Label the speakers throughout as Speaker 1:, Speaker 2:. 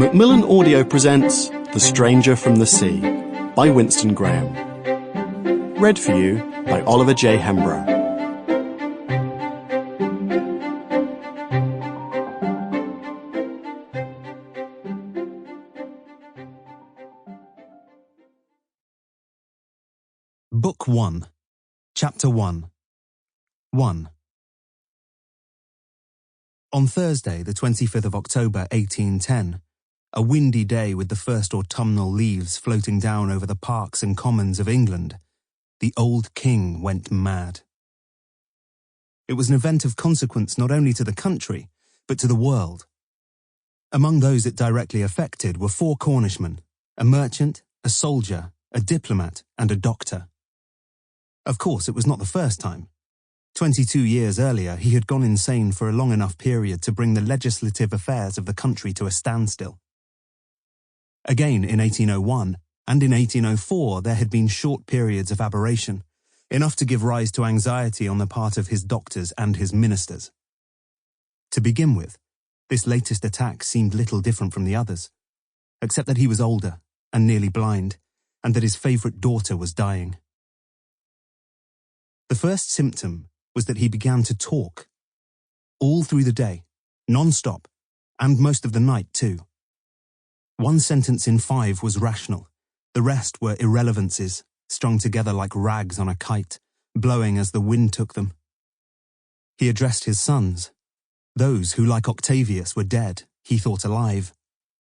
Speaker 1: Macmillan Audio presents The Stranger from the Sea by Winston Graham. Read for you by Oliver J. Hembrough.
Speaker 2: Book 1, Chapter 1. 1. On Thursday, the 25th of October, 1810, a windy day with the first autumnal leaves floating down over the parks and commons of England, the old king went mad. It was an event of consequence not only to the country, but to the world. Among those it directly affected were 4 Cornishmen, a merchant, a soldier, a diplomat, and a doctor. Of course, it was not the first time. 22 years earlier, he had gone insane for a long enough period to bring the legislative affairs of the country to a standstill. Again, in 1801 and in 1804, there had been short periods of aberration, enough to give rise to anxiety on the part of his doctors and his ministers. To begin with, this latest attack seemed little different from the others, except that he was older and nearly blind, and that his favourite daughter was dying. The first symptom was that he began to talk. All through the day, non-stop, and most of the night too. 1 sentence in 5 was rational. The rest were irrelevancies, strung together like rags on a kite, blowing as the wind took them. He addressed his sons. Those who, like Octavius, were dead, he thought alive.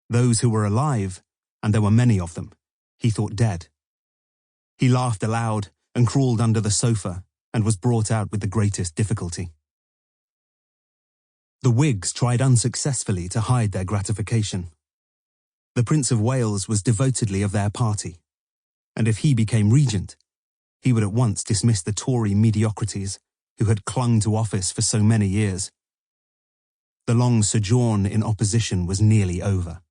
Speaker 2: Those who were alive, and there were many of them, he thought dead. He laughed aloud and crawled under the sofa, and was brought out with the greatest difficulty. The Whigs tried unsuccessfully to hide their gratification. The Prince of Wales was devotedly of their party, and if he became regent, he would at once dismiss the Tory mediocrities who had clung to office for so many years. The long sojourn in opposition was nearly over.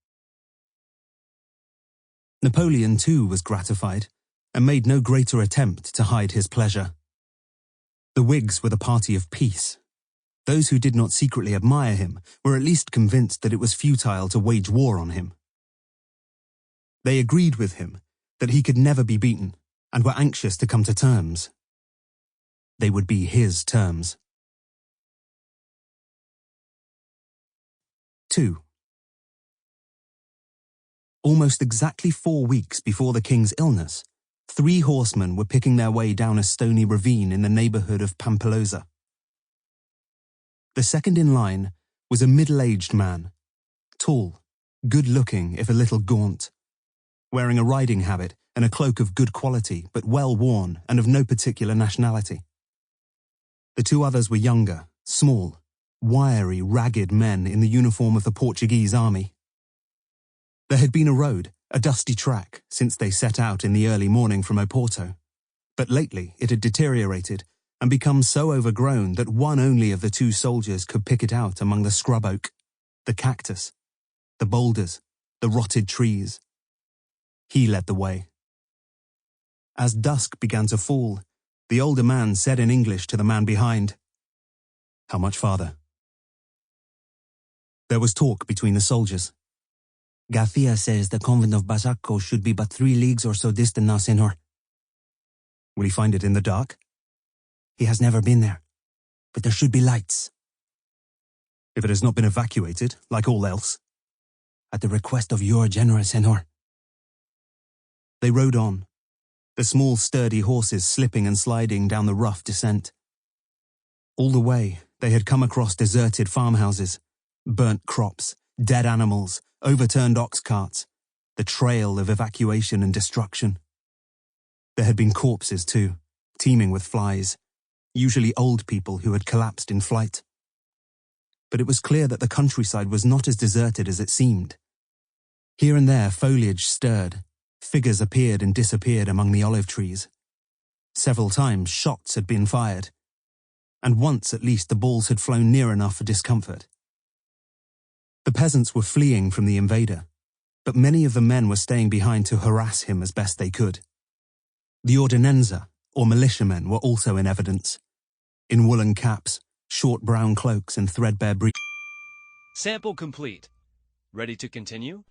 Speaker 2: Napoleon too was gratified, and made no greater attempt to hide his pleasure. The Whigs were the party of peace. Those who did not secretly admire him were at least convinced that it was futile to wage war on him. They agreed with him that he could never be beaten, and were anxious to come to terms. They would be his terms. 2. Almost exactly 4 weeks before the king's illness, 3 horsemen were picking their way down a stony ravine in the neighbourhood of Pampilhosa. The second in line was a middle-aged man, tall, good-looking if a little gaunt, wearing a riding habit and a cloak of good quality but well worn and of no particular nationality. The 2 others were younger, small, wiry, ragged men in the uniform of the Portuguese army. There had been a road, a dusty track, since they set out in the early morning from Oporto, but lately it had deteriorated and become so overgrown that one only of the 2 soldiers could pick it out among the scrub oak, the cactus, the boulders, the rotted trees. He led the way. As dusk began to fall, the older man said in English to the man behind, "How much farther?" There was talk between the soldiers. "Garcia says the convent of Basaco should be but 3 leagues or so distant now, senor." "Will he find it in the dark?" "He has never been there, but there should be lights." "If it has not been evacuated, like all else?" "At the request of your general, senor." They rode on, the small sturdy horses slipping and sliding down the rough descent. All the way, they had come across deserted farmhouses, burnt crops, dead animals, overturned ox carts, the trail of evacuation and destruction. There had been corpses too, teeming with flies, usually old people who had collapsed in flight. But it was clear that the countryside was not as deserted as it seemed. Here and there foliage stirred, figures appeared and disappeared among the olive trees. Several times shots had been fired, and once at least the balls had flown near enough for discomfort. The peasants were fleeing from the invader, but many of the men were staying behind to harass him as best they could. The ordinanza, or militiamen, were also in evidence, in woolen caps, short brown cloaks and threadbare breeches.
Speaker 3: Sample complete. Ready to continue?